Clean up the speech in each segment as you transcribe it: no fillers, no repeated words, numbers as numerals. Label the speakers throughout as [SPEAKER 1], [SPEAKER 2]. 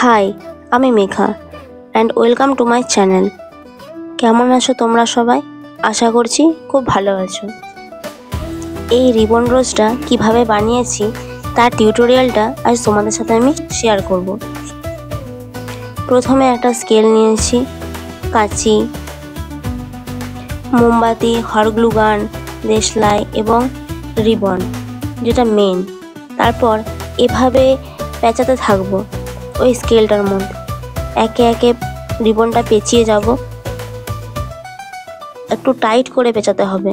[SPEAKER 1] High, আমি Megha and welcome to my channel. কেমন আছো তোমরা সবাই? আশা করছি খুব ভালো আছো। এই রিবন রোজটা কিভাবে বানিয়েছি তার টিউটোরিয়ালটা আজ তোমাদের সাথে আমি শেয়ার করব। প্রথমে একটা স্কেল নিয়েছি, কাঁচি, মোমবাতি, হট গ্লু গান, দেশলাই এবং রিবন যেটা মেন। তারপর এভাবে পেঁচাতে থাকবো ওই স্কেলটার মধ্যে। একে একে রিবনটা পেঁচিয়ে যাব। একটু টাইট করে পেঁচাতে হবে।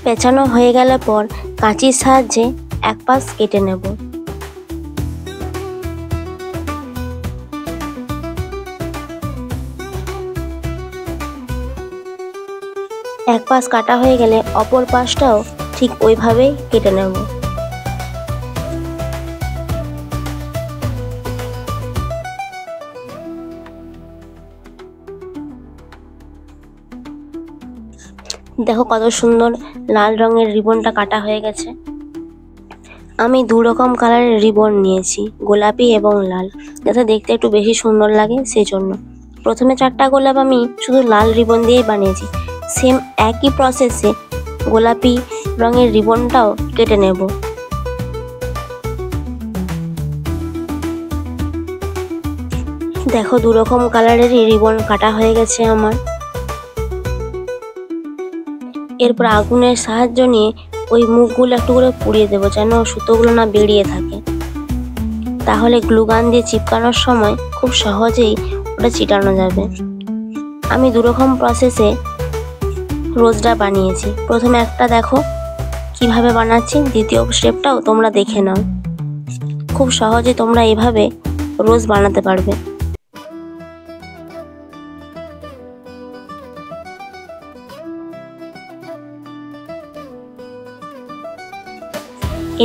[SPEAKER 1] পেঁচানো হয়ে গেলে পর কাঁচির সাহায্যে এক পাশ কেটে নেব। এক পাশ কাটা হয়ে গেলে অপর পাশটাও ঠিক ওইভাবেই কেটে নেব। দেখো কত সুন্দর লাল রঙের রিবনটা কাটা হয়ে গেছে। আমি দু রকম কালারের রিবন নিয়েছি, গোলাপি এবং লাল, যাতে দেখতে একটু বেশি সুন্দর লাগে সেই জন্য। প্রথমে 4টা গোলাপ আমি শুধু লাল রিবন দিয়েই বানিয়েছি। সেম একই প্রসেসে গোলাপি রঙের রিবনটাও কেটে নেব। দেখো দু রকম কালারেরই রিবন কাটা হয়ে গেছে আমার। এরপর আগুনের সাহায্য নিয়ে ওই মুখগুলো একটু করে পুড়িয়ে দেবো, যেন সুতোগুলো না বেরিয়ে থাকে। তাহলে গ্লুগান দিয়ে চিপকানোর সময় খুব সহজেই ওটা চিটানো যাবে। আমি দু রকম প্রসেসে রোজটা বানিয়েছি। প্রথমে একটা দেখো কিভাবে বানাচ্ছি, দ্বিতীয় স্টেপটাও তোমরা দেখে নাও। খুব সহজে তোমরা এভাবে রোজ বানাতে পারবে।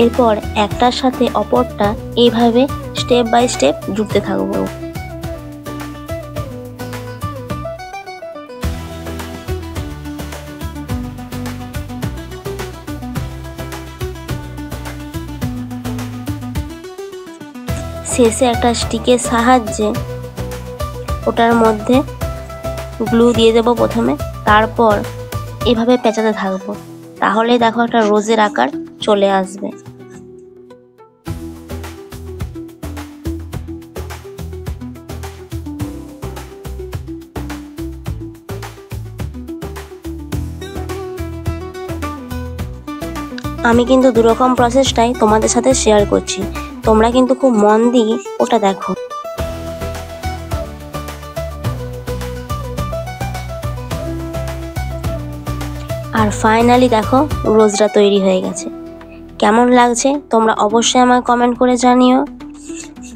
[SPEAKER 1] এরপর একটার সাথে অপরটা এইভাবে স্টেপ বাই স্টেপ জুড়তে থাকবো। শেষে একটা স্টিকের সাহায্যে ওটার মধ্যে গ্লু দিয়ে দেবো প্রথমে, তারপর এভাবে পেঁচাতে থাকবো। তাহলে দেখো একটা রোজের আকার চলে আসবে। আমি কিন্তু দু রকম প্রসেসটাই তোমাদের সাথে শেয়ার করছি, তোমরা কিন্তু খুব মন দিয়ে ওটা দেখো। আর ফাইনালি দেখো রোজটা তৈরি হয়ে গেছে। কেমন লাগছে তোমরা অবশ্যই আমায় কমেন্ট করে জানিও।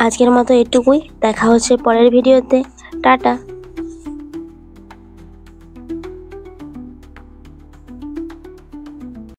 [SPEAKER 1] আজকের মতো এটুকুই, দেখা হচ্ছে পরের ভিডিওতে। টাটা।